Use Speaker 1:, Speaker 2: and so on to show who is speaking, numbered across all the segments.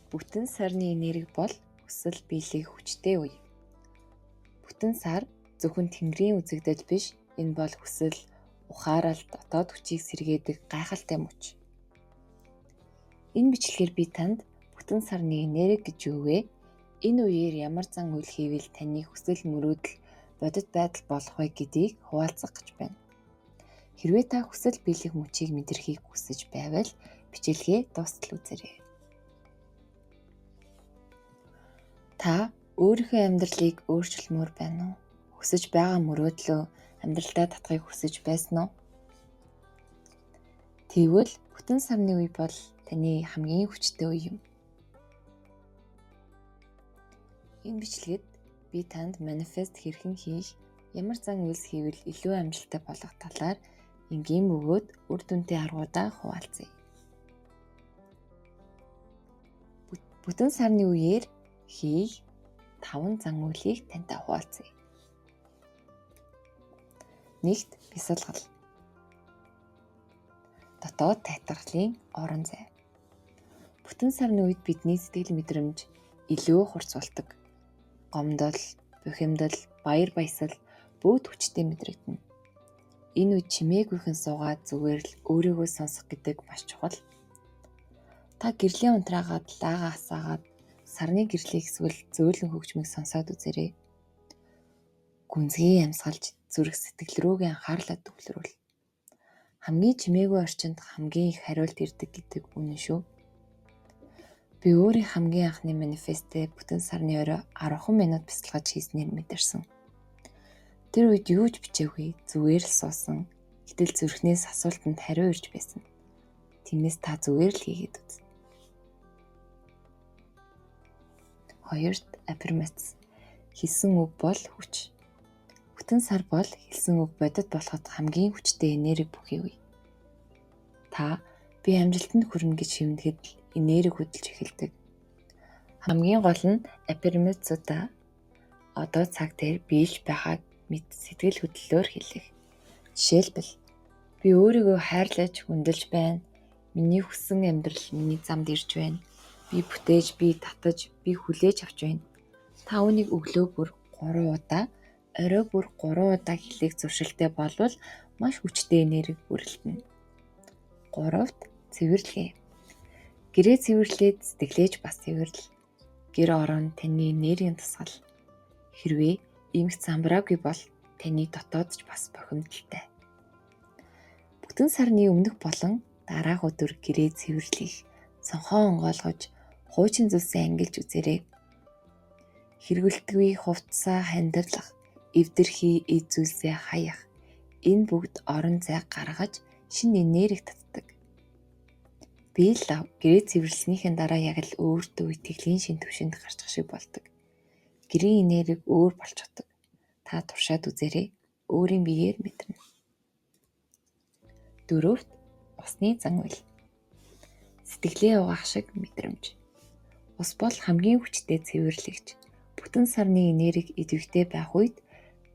Speaker 1: Бүтэн сарны энерги бол хүсэл биелэх хүчтэй үе. Бүтэн сар зөвхөн Тэнгэрийн үзэгдэл биш, энэ бол хүсэл, ухаарал, дотоод хүчийг сэргээдэг гайхалтай мөч. Энэ бичлэгээр би танд бүтэн сарны энерги гэж юу вэ? Энэ үеэр ямар зан үйл хийвэл таны хүсэл мөрөөдөл бодит байдал болох вэ гэдгийг хуваалцах гэж байна. Хэрвээ та хүсэл биелэх мөчийг мэдрэхийг хүсэж байвал бичлэгээ дуустал үзээрэй. Та өөрийнхөө амьдралыг өөрчилмөр байна уу? Хүсэж байгаа мөрөөдлөө амьдралдаа татахыг хүсэж байсан уу? Тэгвэл бүтэн сарны үе бол таны хамгийн хүчтэй үе юм. Энэ бичлэгэд би танд манифест хэрхэн хийх, ямар зан үйлс хийвэл илүү амжилттай болох талаар энгийн бөгөөд үр дүнтэй аргуудаа хуваалцъя. Бүтэн сарны үеэр хийх 5 зан үйлийг тантай хуваалцъя. Нэгт бясалгал. Дотоод тайтгалын орон зай. Бүтэн сарны үед бидний сэтгэл мэдрэмж илүү хурцуулдаг. Гомдол, бухимдал, баяр баясгал бүгд хүчтэй мэдрэгдэнэ. Энэ үед чимээгүйхэн суугаад зүгээр л өөрийгөө сонсох гэдэг маш чухал. Та гэрлийн унтраагаад, лаагаа асаагаад, сарны гэрлийг эсвэл зөөлөн хөгжмийг сонсоод үзээрэй. Гүнзгий амьсгалж, зүрх сэтгэл рүүгээ анхаарлаа төвлөрүүл. Хамгийн чимээгүй орчинд хамгийн их хариулт ирдэг гэдэг үнэн шүү. Би өөрийн хамгийн анхны манифестээ бүтэн сарны орой 10 минут бясалгаж хийснээр мэдэрсэн. Тэр үед юу ч бичээгүй, зүгээр л суусан. Гэтэл зүрхнээс асуултанд хариу ирж байсан. Тиймээс та зүгээр л хийгээд үз. Хоёрт аффирмац. Хэлсэн үг бол хүч. Бүтэн сар бол хэлсэн үг бодит болоход хамгийн хүчтэй энерги бүхий үе. Та би амжилтанд хүрнэ гэж шивнэхэд энерги хөдөлж эхэлдэг. Хамгийн гол нь аффирмацуудаа одоо цаг дээр биелж байгааг мэд сэтгэл хөдлөлөөр хэлэх. Жишээлбэл би өөрийгөө хайрлаж хүндэлж байна. Миний хүссэн амьдрал миний замд ирж байна. Би бүтээж, би татаж, би хүлээж авч байна. Та үүнийг өглөө бүр 3 удаа, орой бүр 3 удаа хэлэх зуршилтай болвол маш хүчтэй энерги бүрэлдэнэ. 3-т цэвэрлэгээ. Гэрээ цэвэрлээд сэтгэлээж бас цэвэрлэл. Гэр орон таны энергийн тусгал. Хэрвээ эмх замбраагүй бол таны дотоод ч бас бохимдолтой. Бүтэн сарны өмнөх болон дараах өдөр гэрээ цэвэрлэх, сонхоо онгойлгож, хуучин зүйлсээ ангилж үзээрэй. Хэрэгэлдэггүй хувцас хандирлах, эвдэрхий эд зүйлсээ хаях. Энэ бүгд орон зай гаргаж шинэ энерги татдаг. Би л гэрээ цэвэрлснийхэн дараа яг л өөртөө итгэлийн шин түвшинд гарчих шиг болдог. Гэрийн энерги өөр болчихдог. Та туршаад үзээрэй. Өөрийн биеэр мэдэрнэ. 4-т усны зан үйл. Сэтгэлээ угаах шиг мэдрэмж. Ус бол хамгийн хүчтэй цэвэрлэгч. Бүтэн сарны энерги идэвхтэй байх үед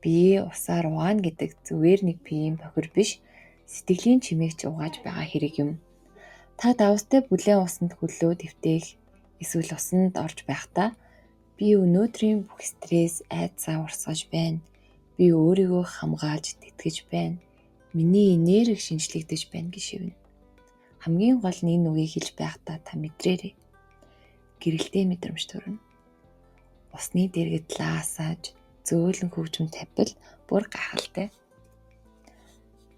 Speaker 1: бие усаар угаана гэдэг зүгээр нэг биеийн бохир биш, сэтгэлийн чимээгч угааж байгаа хэрэг юм. Та давстай бүлээн усанд хөлөө дэвтээх эсвэл усанд орж байхдаа би өнөөдрийн бүх стресс, айдсаа урсгаж байна. Би өөрийгөө хамгаалж тэтгэж байна. Миний энерги шинжлэгдэж байна гэж шивнэ. Хамгийн гол нь энэ үгийг хэлж байхдаа та мэдрээрэй. Гэрэлтэй мэдрэмж төрнө. Усны дэргэд лаасааж, зөөлөн хөгжим тавьбал бүр гайхалтай.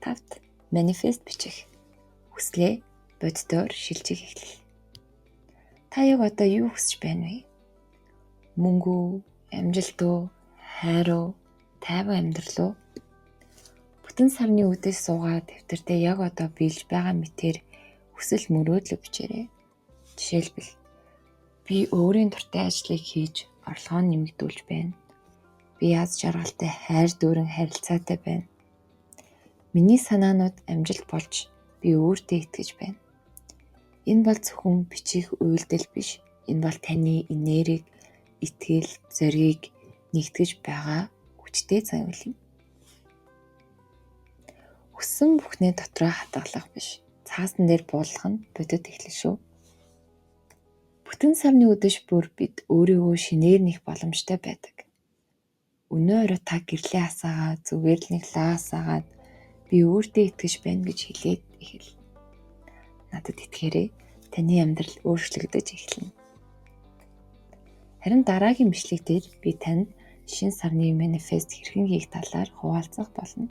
Speaker 1: 5-т манифест бичих. Хүслээ боддоор шилжих эхлэл. Та яг одоо юу хүсэж байна вэ? Мөнгө, амжилт уу, хайр уу, тайван амьдрал уу? Бүтэн сарны үдээс суугаад дэвтэртээ яг одоо биелж байгаа мэтээр хүсэл мөрөөдлөө бичээрэй. Жишээлбэл би өөрийн дуртай ажлыг хийж орлогоо нэмэгдүүлж байна. Би аз жаргалтай хайр дүүрэн харилцаатай байна. Миний санаанууд амжилт болж би өөртөө итгэж байна. Энэ бол зөвхөн бичих үйлдэл биш. Энэ бол таны энерги, итгэл, зориг нэгтгэж байгаа хүчтэй зан үйл юм. Хүссэн бүхнээ дотроо хадгалах биш. Цаасан дээр буулгах нь бодит эхлэл шүү. Бүтэн сарны өдөш бүр бид өөрийгөө шинээр нэх боломжтой байдаг. Өнөө орой та гэрлээ асаагаад зүгээр л нэг лаас агаад би өөртөө итгэж байна гэж хэлээд эхэл. Надад итгээрэй. Таны амьдрал өөрчлөгдөж эхэлнэ. Харин дараагийн бичлэгтэр би танд шинэ сарны манифест хэрхэн хийх талаар хуваалцах болно.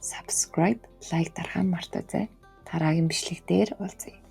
Speaker 1: Subscribe, like дарахаа мартаоцай. Дараагийн бичлэгтэр уулзъя.